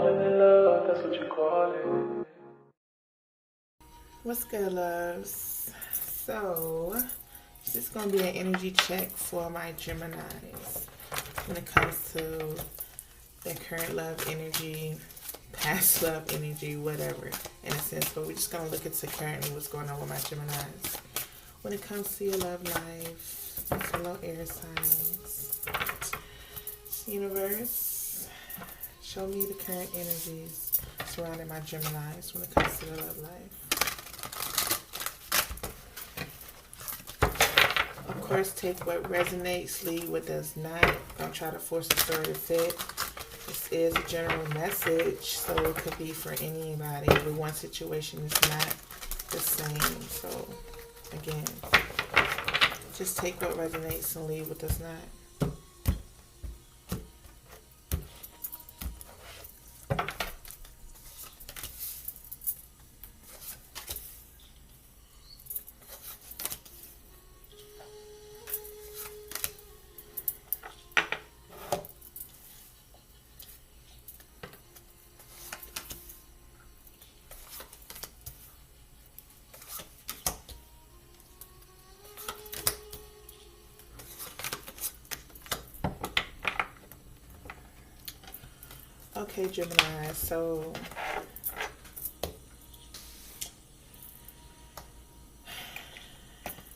Falling in love, that's what you call it. What's good, loves? So, this is going to be an energy check for my Geminis when it comes to their current love energy, past love energy, whatever, in a sense. But we're just going to look into currently what's going on with my Geminis. When it comes to your love life, fellow air signs, universe, show me the current energies surrounding my Geminis when it comes to their love life. Of course, take what resonates, leave what does not. Don't try to force the story to fit. This is a general message, so it could be for anybody. Every one situation is not the same. So, again, just take what resonates and leave what does not. Okay, Gemini, so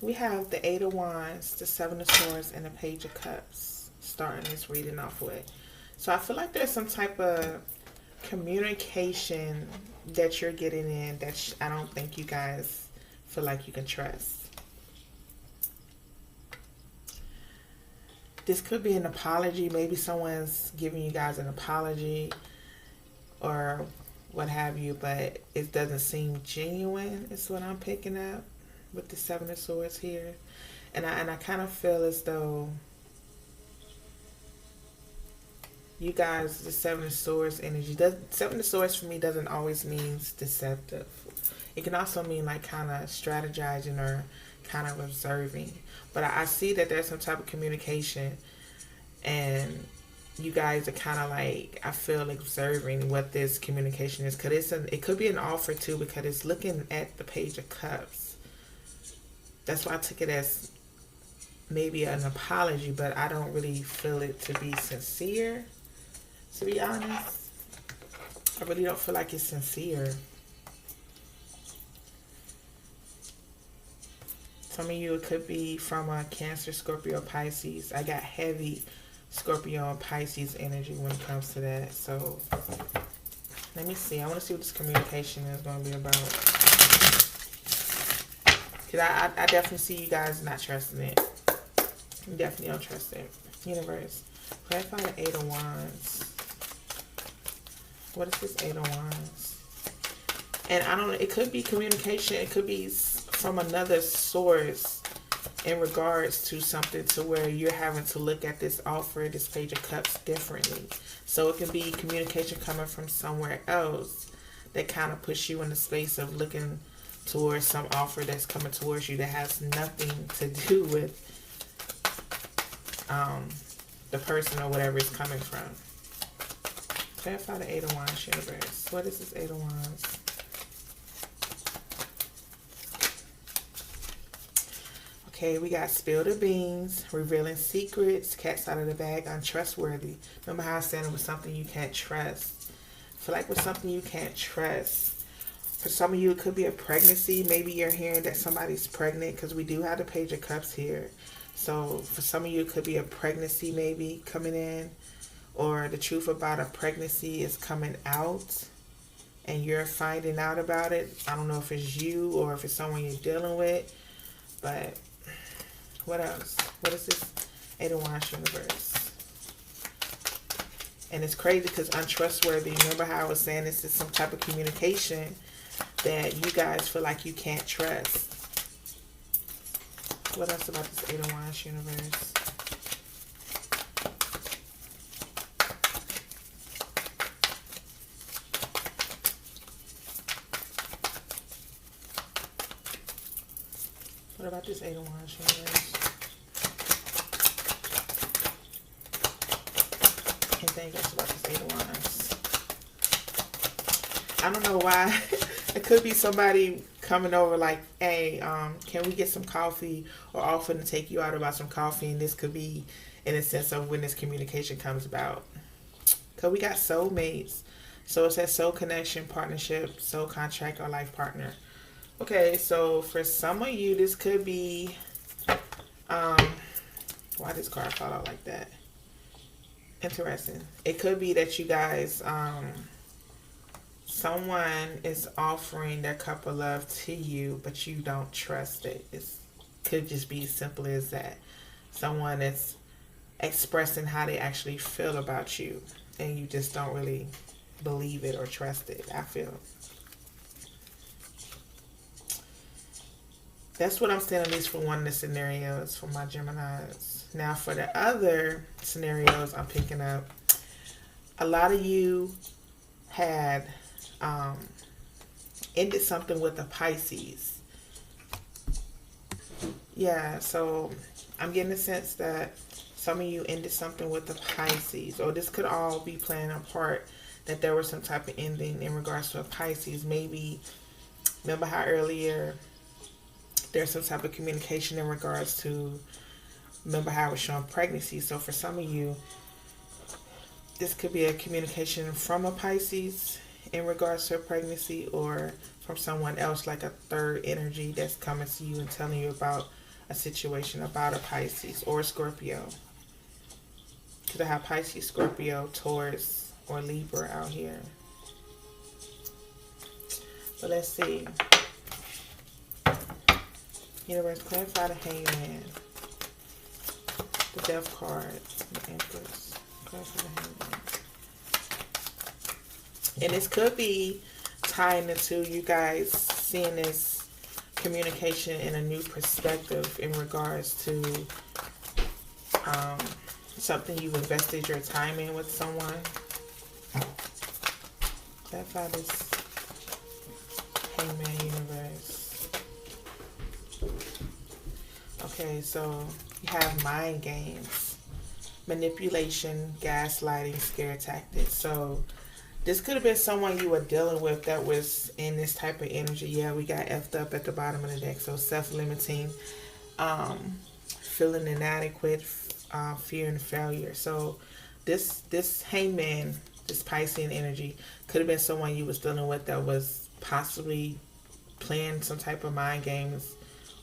we have the Eight of Wands, the Seven of Swords, and the Page of Cups starting this reading off with. So I feel like there's some type of communication that you're getting in that I don't think you guys feel like you can trust. This could be an apology. Maybe someone's giving you guys an apology or what have you, but it doesn't seem genuine is what I'm picking up with the Seven of Swords here. And I kind of feel as though you guys, the Seven of Swords energy, Seven of Swords for me doesn't always mean deceptive. It can also mean like kind of strategizing or kind of observing. But I see that there's some type of communication and you guys are kind of like, I feel like observing what this communication is. Because it could be an offer too, because it's looking at the Page of Cups. That's why I took it as maybe an apology, but I don't really feel it to be sincere, to be honest. I really don't feel like it's sincere. Some of you, it could be from a Cancer, Scorpio, Pisces. I got heavy Scorpio and Pisces energy when it comes to that. So, let me see. I want to see what this communication is going to be about. Because I definitely see you guys not trusting it. You definitely don't trust it. Universe, clarify the Eight of Wands. What is this Eight of Wands? And I don't know. It could be communication. It could be from another source in regards to something to where you're having to look at this offer, this Page of Cups differently. So it could be communication coming from somewhere else that kind of puts you in the space of looking towards some offer that's coming towards you that has nothing to do with the person or whatever it's coming from. Clarify the Eight of Wands, universe. What is this Eight of Wands? Okay, we got spill the beans, revealing secrets, cat's out of the bag, untrustworthy. Remember how I said it was something you can't trust. I feel like with something you can't trust. For some of you, it could be a pregnancy. Maybe you're hearing that somebody's pregnant because we do have the Page of Cups here. So for some of you, it could be a pregnancy maybe coming in, or the truth about a pregnancy is coming out and you're finding out about it. I don't know if it's you or if it's someone you're dealing with, but what else? What is this Eight of Wands, universe? And it's crazy because untrustworthy. Remember how I was saying this is some type of communication that you guys feel like you can't trust. What else about this Eight of Wands, universe? What about this Eight of Wands, universe? Anything else about this Eight of Wands? I don't know why. It could be somebody coming over like, hey, can we get some coffee, or offering to take you out about some coffee. And this could be in a sense of when this communication comes about. Because we got soulmates. So it says soul connection, partnership, soul contract, or life partner. Okay, so for some of you, this could be, why this card fall out like that? Interesting. It could be that you guys, someone is offering their cup of love to you, but you don't trust it. It could just be as simple as that. Someone that's expressing how they actually feel about you, and you just don't really believe it or trust it, I feel. That's what I'm saying, at least for one of the scenarios for my Geminis. Now, for the other scenarios I'm picking up, a lot of you had ended something with a Pisces. Yeah, so I'm getting the sense that some of you ended something with a Pisces, or this could all be playing a part that there was some type of ending in regards to a Pisces. Maybe, remember how earlier there's some type of communication in regards to, remember how I was showing pregnancy. So for some of you, this could be a communication from a Pisces in regards to a pregnancy, or from someone else, like a third energy that's coming to you and telling you about a situation about a Pisces or a Scorpio. Because I have Pisces, Scorpio, Taurus, or Libra out here. But let's see. Universe, clarify the Hangman, the Death card, the Empress. Clarify the Hangman. And this could be tying into you guys seeing this communication in a new perspective in regards to something you've invested your time in with someone. Clarify this Hangman, Universe. Okay, so you have mind games, manipulation, gaslighting, scare tactics. So this could have been someone you were dealing with that was in this type of energy. Yeah, we got effed up at the bottom of the deck. So self-limiting, feeling inadequate, fear and failure. So this Hangman, this Piscean energy, could have been someone you was dealing with that was possibly playing some type of mind games,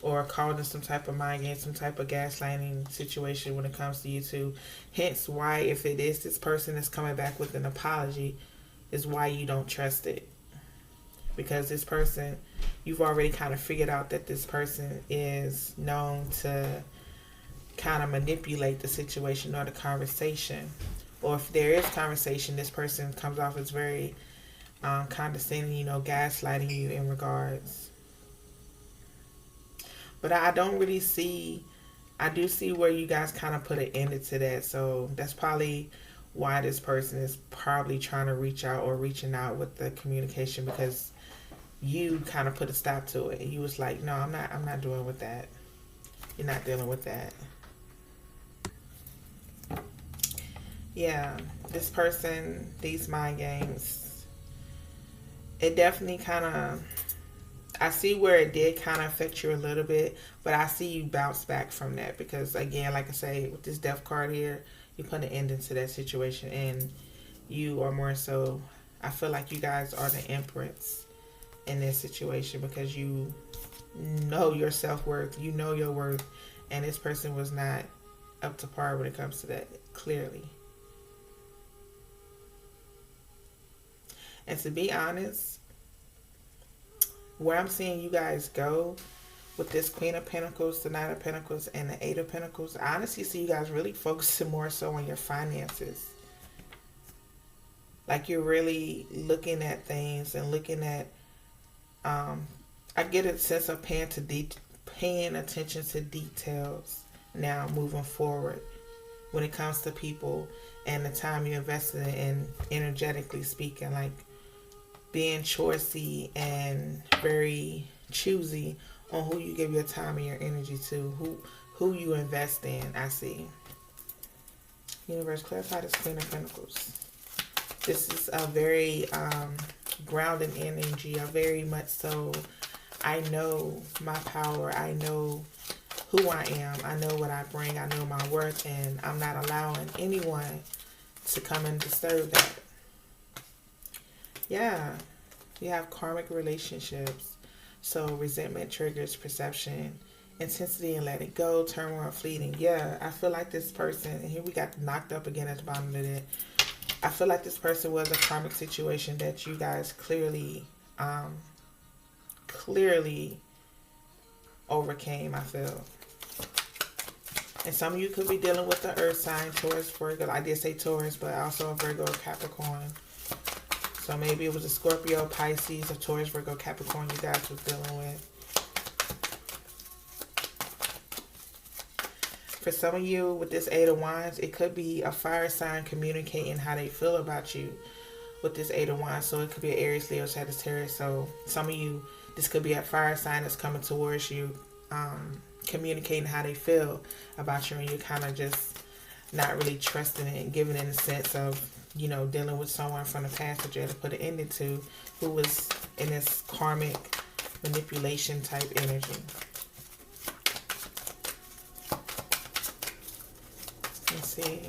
or causing some type of mind game, some type of gaslighting situation when it comes to you two. Hence why, if it is this person that's coming back with an apology, is why you don't trust it. Because this person, you've already kind of figured out that this person is known to kind of manipulate the situation or the conversation. Or if there is conversation, this person comes off as very condescending, gaslighting you in regards. But I don't really see, I do see where you guys kind of put an end to that. So that's probably why this person is probably trying to reach out or reaching out with the communication, because you kind of put a stop to it. You was like, no, I'm not doing with that. You're not dealing with that. Yeah, this person, these mind games, it definitely kind of, I see where it did kind of affect you a little bit, but I see you bounce back from that, because again, like I say, with this Death card here, you put an end into that situation, and you are more so, I feel like you guys are the Empress in this situation, because you know your self-worth, you know your worth, and this person was not up to par when it comes to that, clearly. And to be honest, where I'm seeing you guys go with this Queen of Pentacles, the Knight of Pentacles, and the Eight of Pentacles, I honestly see you guys really focusing more so on your finances. Like you're really looking at things and looking at, I get a sense of paying attention to details now moving forward when it comes to people and the time you invested in, energetically speaking, like being choosy and very choosy on who you give your time and your energy to, who you invest in. I see. Universe, clarify this Queen of Pentacles. This is a very grounding energy. I very much so, I know my power. I know who I am. I know what I bring. I know my worth, and I'm not allowing anyone to come and disturb that. Yeah, we have karmic relationships. So resentment triggers perception, intensity and letting go, turmoil fleeting. Yeah, I feel like this person, and here we got knocked up again at the bottom of it. I feel like this person was a karmic situation that you guys clearly overcame, I feel. And some of you could be dealing with the earth sign, Taurus, Virgo. I did say Taurus, but also a Virgo or Capricorn. So maybe it was a Scorpio, Pisces, a Taurus, Virgo, Capricorn you guys was dealing with. For some of you with this Eight of Wands, it could be a fire sign communicating how they feel about you with this Eight of Wands. So it could be an Aries, Leo, Sagittarius. So some of you, this could be a fire sign that's coming towards you, communicating how they feel about you, and you're kind of just not really trusting it and giving it a sense of, you know, dealing with someone from the past that you had to put an ending to, who was in this karmic manipulation type energy. Let's see.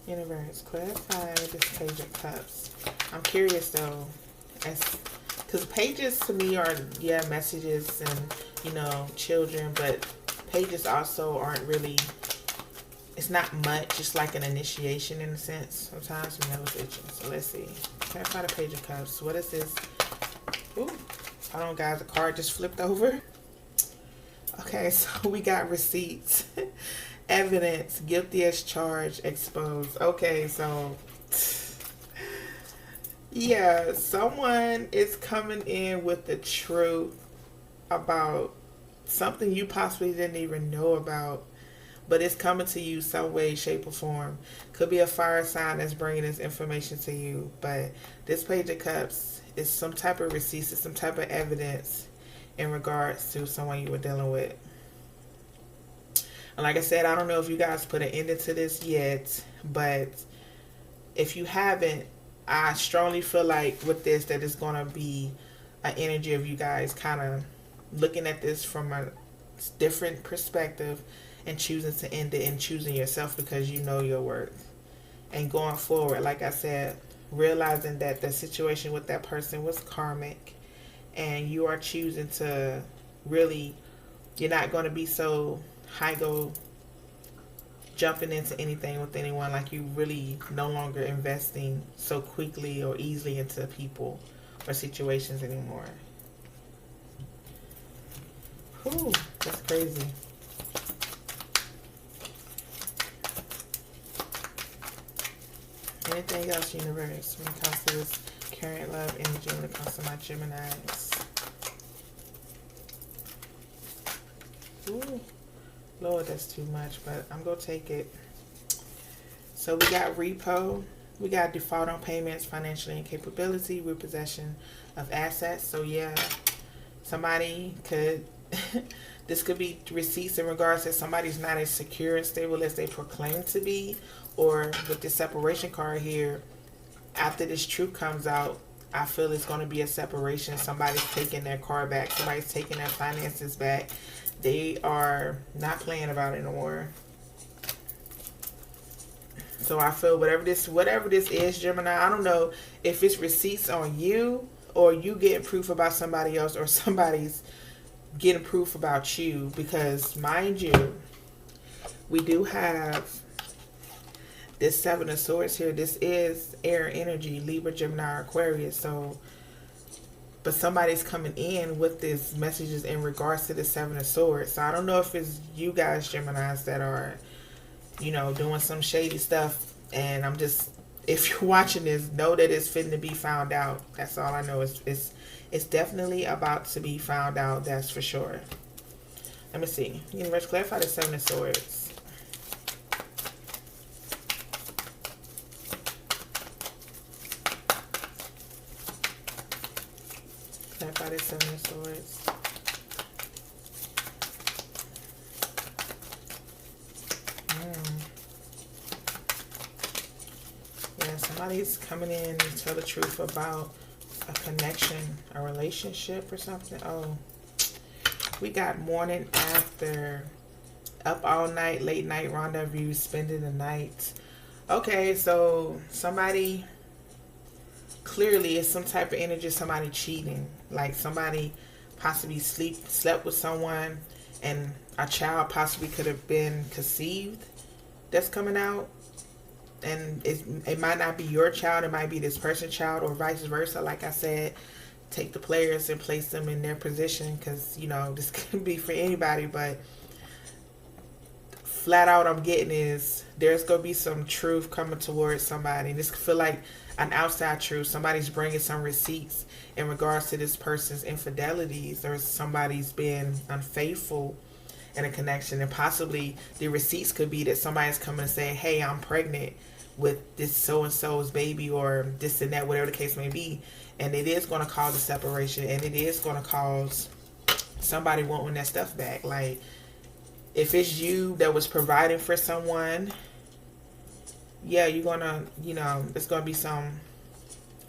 Universe, clarify this Page of Cups. I'm curious though, because pages to me are, yeah, messages and, you know, children, but pages also aren't really, it's not much. It's like an initiation in a sense. Sometimes my nose itching. So let's see. Clarify the Page of Cups. What is this? Ooh, hold on guys, the card just flipped over. Okay, so we got receipts, evidence, guilty as charged, exposed. Okay, so yeah, someone is coming in with the truth about something you possibly didn't even know about, but it's coming to you some way, shape, or form. Could be a fire sign that's bringing this information to you, but this Page of Cups is some type of receipts, it's some type of evidence in regards to someone you were dealing with. And like I said, I don't know if you guys put an ending to this yet, but if you haven't, I strongly feel like with this that it's going to be an energy of you guys kind of looking at this from a different perspective and choosing to end it and choosing yourself because you know your worth. And going forward, like I said, realizing that the situation with that person was karmic, and you are choosing to really, you're not going to be so high-go jumping into anything with anyone, like you really no longer investing so quickly or easily into people or situations anymore. Whew, that's crazy. Anything else, universe, when it comes to this current love energy, when it comes to my Geminis? Ooh, Lord, that's too much, but I'm going to take it. So we got repo. We got default on payments, financial incapability, repossession of assets. So yeah, somebody could, this could be receipts in regards to somebody's not as secure and stable as they proclaim to be. Or with this separation card here, after this truth comes out, I feel it's going to be a separation. Somebody's taking their car back. Somebody's taking their finances back. They are not playing about it no more. So I feel whatever this is, Gemini, I don't know if it's receipts on you or you getting proof about somebody else or somebody's getting proof about you. Because mind you, we do have this Seven of Swords here. This is air energy, Libra, Gemini, Aquarius. So, but somebody's coming in with these messages in regards to the Seven of Swords. So I don't know if it's you guys, Geminis, that are, you know, doing some shady stuff. And I'm just, if you're watching this, know that it's fitting to be found out. That's all I know. It's definitely about to be found out. That's for sure. Let me see. Universe, clarify the Seven of Swords. Clarify the Seven of Swords. Yeah, some Somebody's coming in to tell the truth about a connection, a relationship or something. Oh, we got morning after, up all night, late night rendezvous, spending the night. Okay, so somebody, clearly it's some type of energy, somebody cheating. Like somebody possibly slept with someone and a child possibly could have been conceived that's coming out. And it might not be your child, it might be this person's child, or vice versa. Like I said, take the players and place them in their position, because you know this could be for anybody. But flat out, I'm getting is there's gonna be some truth coming towards somebody. This could feel like an outside truth. Somebody's bringing some receipts in regards to this person's infidelities, or somebody's been unfaithful in a connection, and possibly the receipts could be that somebody's coming and saying, hey, I'm pregnant with this so-and-so's baby, or this and that, whatever the case may be. And it is going to cause a separation, and it is going to cause somebody wanting that stuff back. Like, if it's you that was providing for someone, yeah, you're going to, you know, it's going to be some,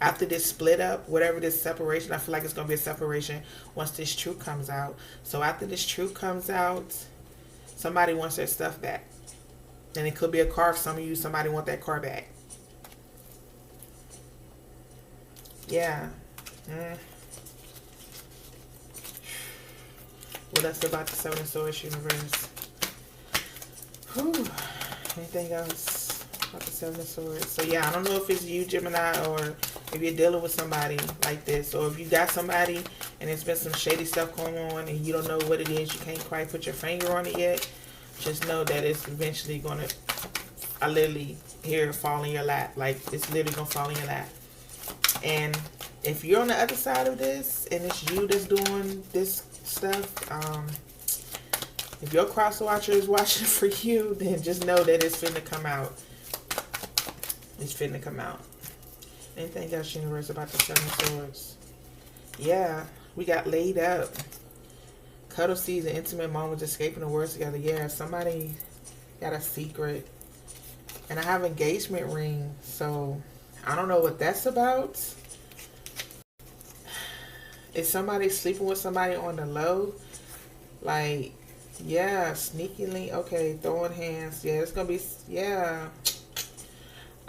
after this split up, whatever this separation, I feel like it's going to be a separation once this truth comes out. So after this truth comes out, somebody wants their stuff back. And it could be a car for some of you. Somebody want that car back. Yeah. What else about the Seven of Swords universe? Whew. Anything else about the Seven of Swords? So yeah, I don't know if it's you, Gemini, or if you're dealing with somebody like this, or if you got somebody and there's been some shady stuff going on and you don't know what it is, you can't quite put your finger on it yet. Just know that it's eventually gonna, I literally hear it fall in your lap. Like, it's literally gonna fall in your lap. And if you're on the other side of this and it's you that's doing this stuff, if your cross watcher is watching for you, then just know that it's finna come out. It's finna come out. Anything else, universe, about the Seven of Swords? Yeah, we got laid up. Cuddle season, intimate moments, escaping the words together. Yeah, somebody got a secret. And I have engagement ring, so I don't know what that's about. Is somebody sleeping with somebody on the low? Like, yeah, sneakily. Okay, throwing hands. Yeah, it's gonna be, yeah.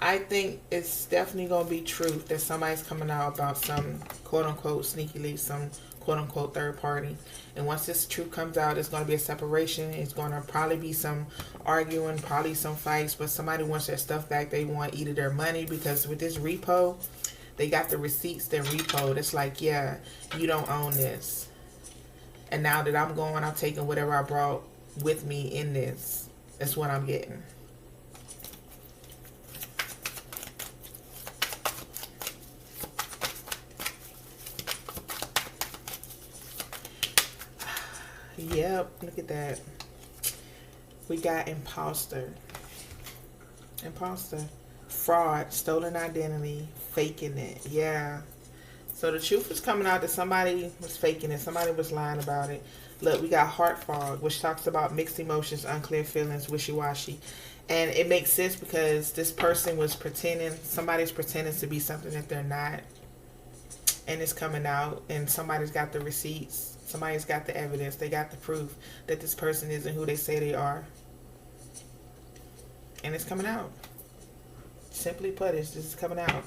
I think it's definitely gonna be truth that somebody's coming out about some quote-unquote sneakily, some quote-unquote third party. And once this truth comes out, it's going to be a separation. It's going to probably be some arguing, probably some fights, but somebody wants their stuff back. They want either their money, because with this repo, they got the receipts, they're repoed. It's like, yeah, you don't own this. And now that I'm going, I'm taking whatever I brought with me in this. That's what I'm getting. Yep, look at that. We got imposter. Imposter. Fraud, stolen identity, faking it. Yeah. So the truth is coming out that somebody was faking it. Somebody was lying about it. Look, we got heart fog, which talks about mixed emotions, unclear feelings, wishy-washy. And it makes sense because this person was pretending, somebody's pretending to be something that they're not. And it's coming out, and somebody's got the receipts. Somebody's got the evidence. They got the proof that this person isn't who they say they are. And it's coming out. Simply put, this is coming out.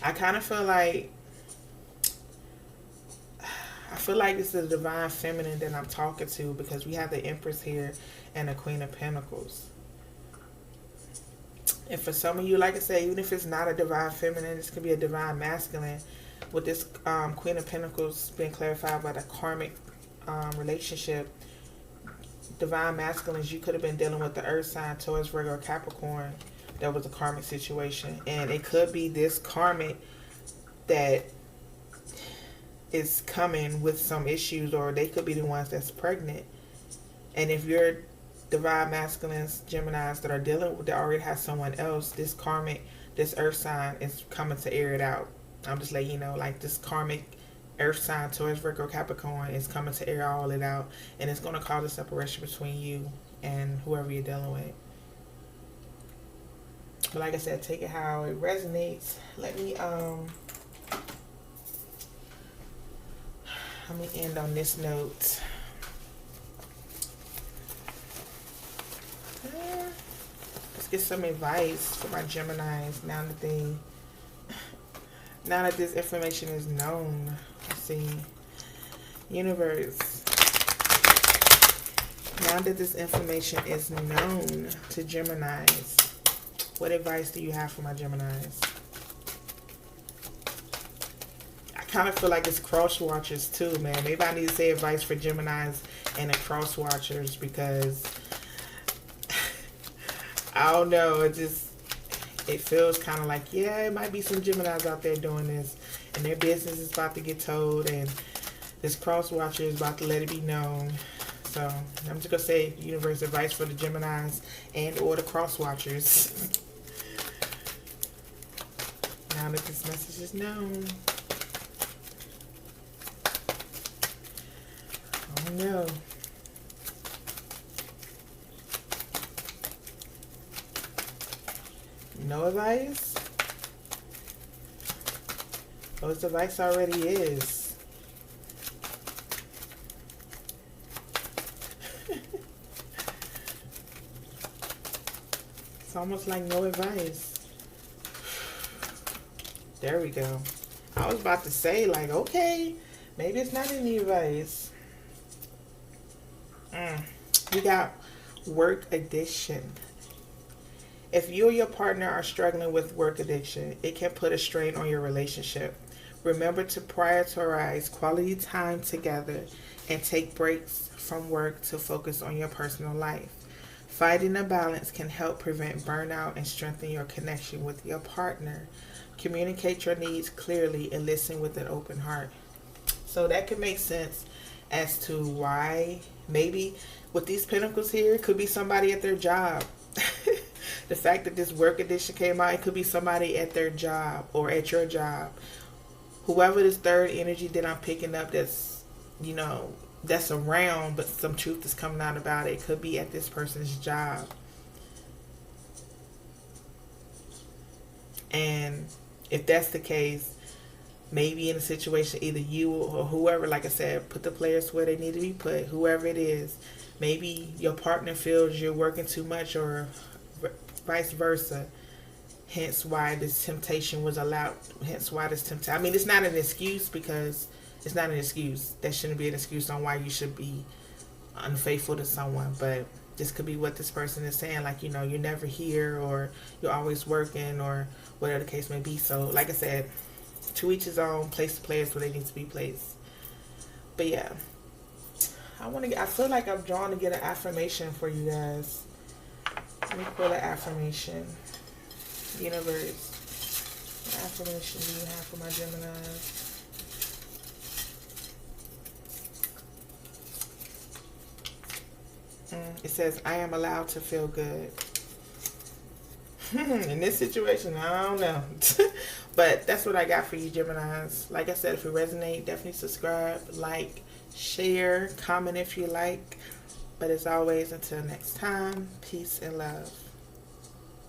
I kind of feel like, this is a divine feminine that I'm talking to, because we have the Empress here and the Queen of Pentacles. And for some of you, like I said, even if it's not a divine feminine, this could be a divine masculine. With this Queen of Pentacles being clarified by the karmic relationship, divine masculines, you could have been dealing with the earth sign, Taurus, Virgo, or Capricorn. That was a karmic situation. And it could be this karmic that is coming with some issues, or they could be the ones that's pregnant. And if you're divine masculines, Geminis that are dealing with, that already have someone else, this karmic, this earth sign is coming to air it out. I'm just letting you know, like, this karmic earth sign, Taurus, Virgo, Capricorn, is coming to air all it out. And it's going to cause a separation between you and whoever you're dealing with. But like I said, take it how it resonates. Let me end on this note. Let's get some advice for my Geminis now that this information is known. Let's see. Universe. Now that this information is known to Geminis, what advice do you have for my Geminis? I kind of feel like it's cross watchers too, man. Maybe I need to say advice for Geminis and the cross watchers, because I don't know. It feels kind of like, yeah, it might be some Geminis out there doing this, and their business is about to get told, and this cross watcher is about to let it be known. So I'm just gonna say universe advice for the Geminis and or the cross watchers. Now that this message is known. Oh no. No advice? Oh, this advice already is. It's almost like no advice. There we go. I was about to say, like, okay, maybe it's not any advice. We got work addiction. If you or your partner are struggling with work addiction, it can put a strain on your relationship. Remember to prioritize quality time together and take breaks from work to focus on your personal life. Finding a balance can help prevent burnout and strengthen your connection with your partner. Communicate your needs clearly and listen with an open heart. So that could make sense as to why maybe with these pentacles here, it could be somebody at their job. The fact that this work addiction came out, it could be somebody at their job or at your job. Whoever this third energy that I'm picking up that's, that's around, but some truth is coming out about it. It could be at this person's job. And if that's the case, maybe in a situation, either you or whoever, like I said, put the players where they need to be put, whoever it is. Maybe your partner feels you're working too much or vice versa. Hence why this temptation was allowed. Hence why this temptation. I mean, it's not an excuse, because it's not an excuse. That shouldn't be an excuse on why you should be unfaithful to someone. But this could be what this person is saying. Like, you're never here, or you're always working, or whatever the case may be. So, like I said, to each his own. Place the players where they need to be placed. But yeah, I feel like I'm drawn to get an affirmation for you guys. Let me pull an affirmation. Universe, what affirmation do you have for my Geminis? It says, I am allowed to feel good. In this situation, I don't know. But that's what I got for you, Geminis. Like I said, if it resonates, definitely subscribe, like, share, comment if you like. But as always, until next time, peace and love.